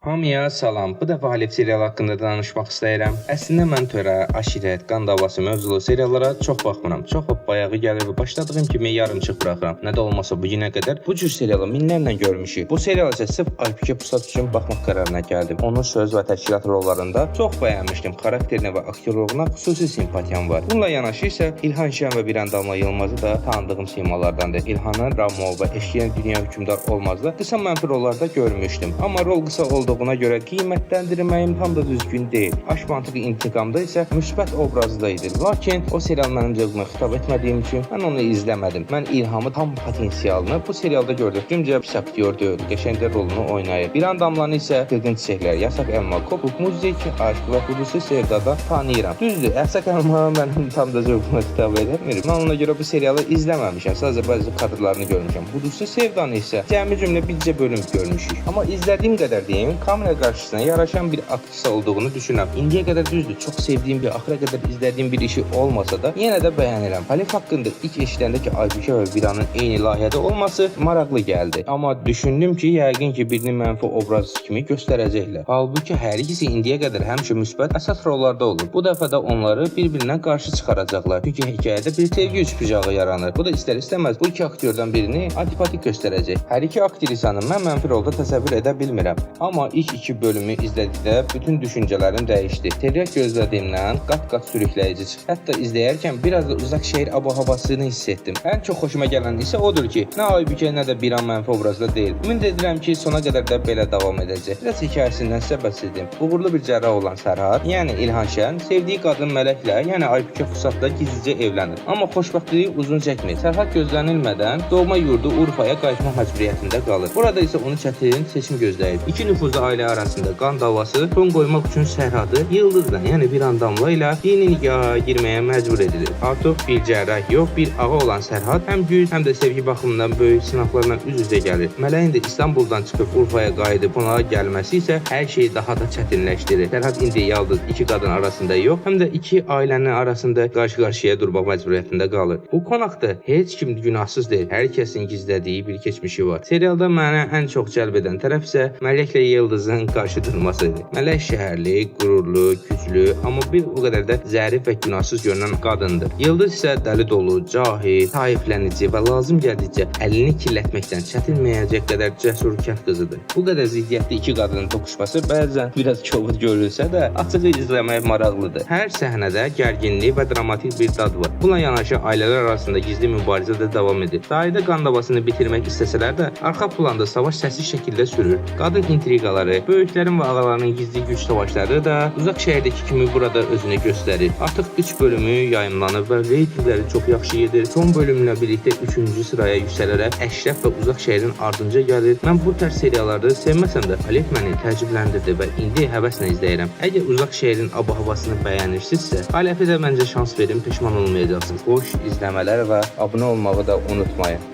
Hamıya salam. Bu dəfə Alev serialı haqqında danışmaq istəyirəm. Əslində mən törə, aşirət, qan davası mövzulu seriallara çox baxmıram. Çox bayağı gəlir və başladığım kimi yarımçıq buraxıram. Nə də olmasa bu günə qədər bu cür serialı minlərlə görmüşük. Bu serial isə sırf IPK Pusat üçün baxmaq qərarına gəldim. Onun söz və təşkilat rollarında çox bəyənmişdim. Xarakterinə və aktyorluğuna xüsusi simpatiyam var. Bununla yanaşı isə İlhan Şən və Birandamla Yılmazı da tanıdığım simalardandır. İlhanın Ramov və Eşkiyən Dünya Hökmdar Olmazda qısa mənfi rollarda görmüşdüm. Amma rol qısa olduğuna görə qiymətləndirməyim tam da düzgün deyil. Aşk mantığı intiqamda isə müsbət obrazda idi. Lakin o serial mənim zövqümə xitab etmədiyim üçün mən onu izləmədim. Mən İlhamı tam potensialını bu serialda gördüm. Cümcə pis aktyor deyil, qəşəngcə rolunu oynayır. Birandamlanı isə Qırğın Çiçəklər, Yasaq Elma, Kopuk, Muzik, Aşk və Xüsusi Sevdada tanıyıram. Düzdür, Yasaq Elma mənim tam da zövqümə xitab etmir. Mən ona görə bu serialı izləməmişəm. Sadəcə bəzi kadrlarını görmüşəm. Xüsusi Sevdanı isə cəmi cümlə bircə bölüm görmüşük. Amma izlədiyim qədər deyim, kamera qarşısına yaraşan bir aktrisa olduğunu düşünürəm. İndiyə qədər düzdür, çox sevdiyim bir, axıra qədər izlədiyim bir işi olmasa da yenə də bəyənirəm. Alev haqqında ilk eşidəndə ki, IPK və Biranın eyni layihədə olması maraqlı gəldi. Amma düşündüm ki, yəqin ki, birini mənfi obraz kimi göstərəcəklər. Halbuki hər ikisi indiyə qədər həmişə müsbət əsas rollarda olur. Bu dəfə də onları bir-birinə qarşı çıxaracaqlar. Çünki hekayədə bir sevgi üçbucağı yaranır. Bu da istər-istəməz bu iki aktyordan birini antipatik göstərəcək. Hər iki aktrisanı mən mənfi rolda təsəvvür edə bilmirəm. Amma ilk iki bölümü izlədikdə bütün düşüncələrim dəyişdi. Serial gözlədiyimdən qat-qat sürükləyici çıxdı. Hətta izləyərkən biraz da uzaq şəhər ab-havasını hiss etdim. Ən çox xoşuma gələn isə odur ki, nə IPK, nə də Biran mənfi obrazda deyil. Ümid edirəm ki, sona qədər də belə davam edəcək. Biraz hekayəsindən sizə bəhs edim. Uğurlu bir cərrah olan Sərhad, yəni İlhan Şən, sevdiyi qadın Mələklə, yəni IPK Pusatla gizlicə evlənir. Amma xoşbəxtliyi uzun çəkmir. Sərhad gözlənilmədən doğma yurdu Urfaya qayıtma məcburiyyətində qalır. Burada isə onu çətin seçim gözləyir. İki nüfuzlu ailə arasında qan davası son qoymaq üçün Sərhadı Yıldızla, yəni Birandamla ilə yeni nikaha girməyə məcbur edilir. Artıq bir cərrah yox, bir ağa olan Sərhad həm güc, həm də sevgi baxımından böyük sınaqlarla üz-üzə gəlir. Mələyin də İstanbuldan çıxıb Urfaya qayıdıb qonağa gəlməsi isə hər şeyi daha da çətinləşdirir. Sərhad indi yalnız iki qadın arasında yox, həm də iki ailənin arasında qarşı-qarşıya durmaq məcburiyyətində qalır. Bu qonaqda heç kim günahsız deyil. Hər kəsin gizlədiyi bir keçmişi var. Serialda mənə ən çox cəlb edən tərəf isə Mələklə Yıldızın qarşı durmasıdır. Mələk şəhərli, qürurlu, güclü, amma bir o qədər də zərif və günahsız görünən qadındır. Yıldız isə dəli dolu, cahil, sahiblənici və lazım gəldikcə əlini kirlətməkdən çətinməyəcək qədər cəsur kənd qızıdır. Bu qədər ziddiyyətli iki qadının toqquşması bəzən biraz kobud görülsə də, açığı izləmək maraqlıdır. Hər səhnədə gərginlik və dramatik bir dad var. Buna yanaşı ailələr arasında gizli mübarizə də davam edir. Sahildə qan davasını bitirmək istəsələr də, arxa planda savaş səssiz şəkildə sürür. Qadın intriqaları, böyüklərin və ağaların gizli güc savaşları da uzaq şəhərdəki kimi burada özünü göstərir. Artıq 3 bölümü yayımlanıb və reytingləri çox yaxşı gedir. Son bölümlə birlikdə 3-cü sıraya yüksələrək Əşrəf və uzaq şəhərin ardınca gəlir. Mən bu tərz serialları sevməsəm də Alev məni təəccübləndirdi və indi həvəslə izləyirəm. Əgər uzaq şəhərin ab-havasını bəyənirsinizsə, Alevə də məncə şans verin, peşman olmayacaqsınız. Xoş izləmələr və abunə olmağı da unutmayın.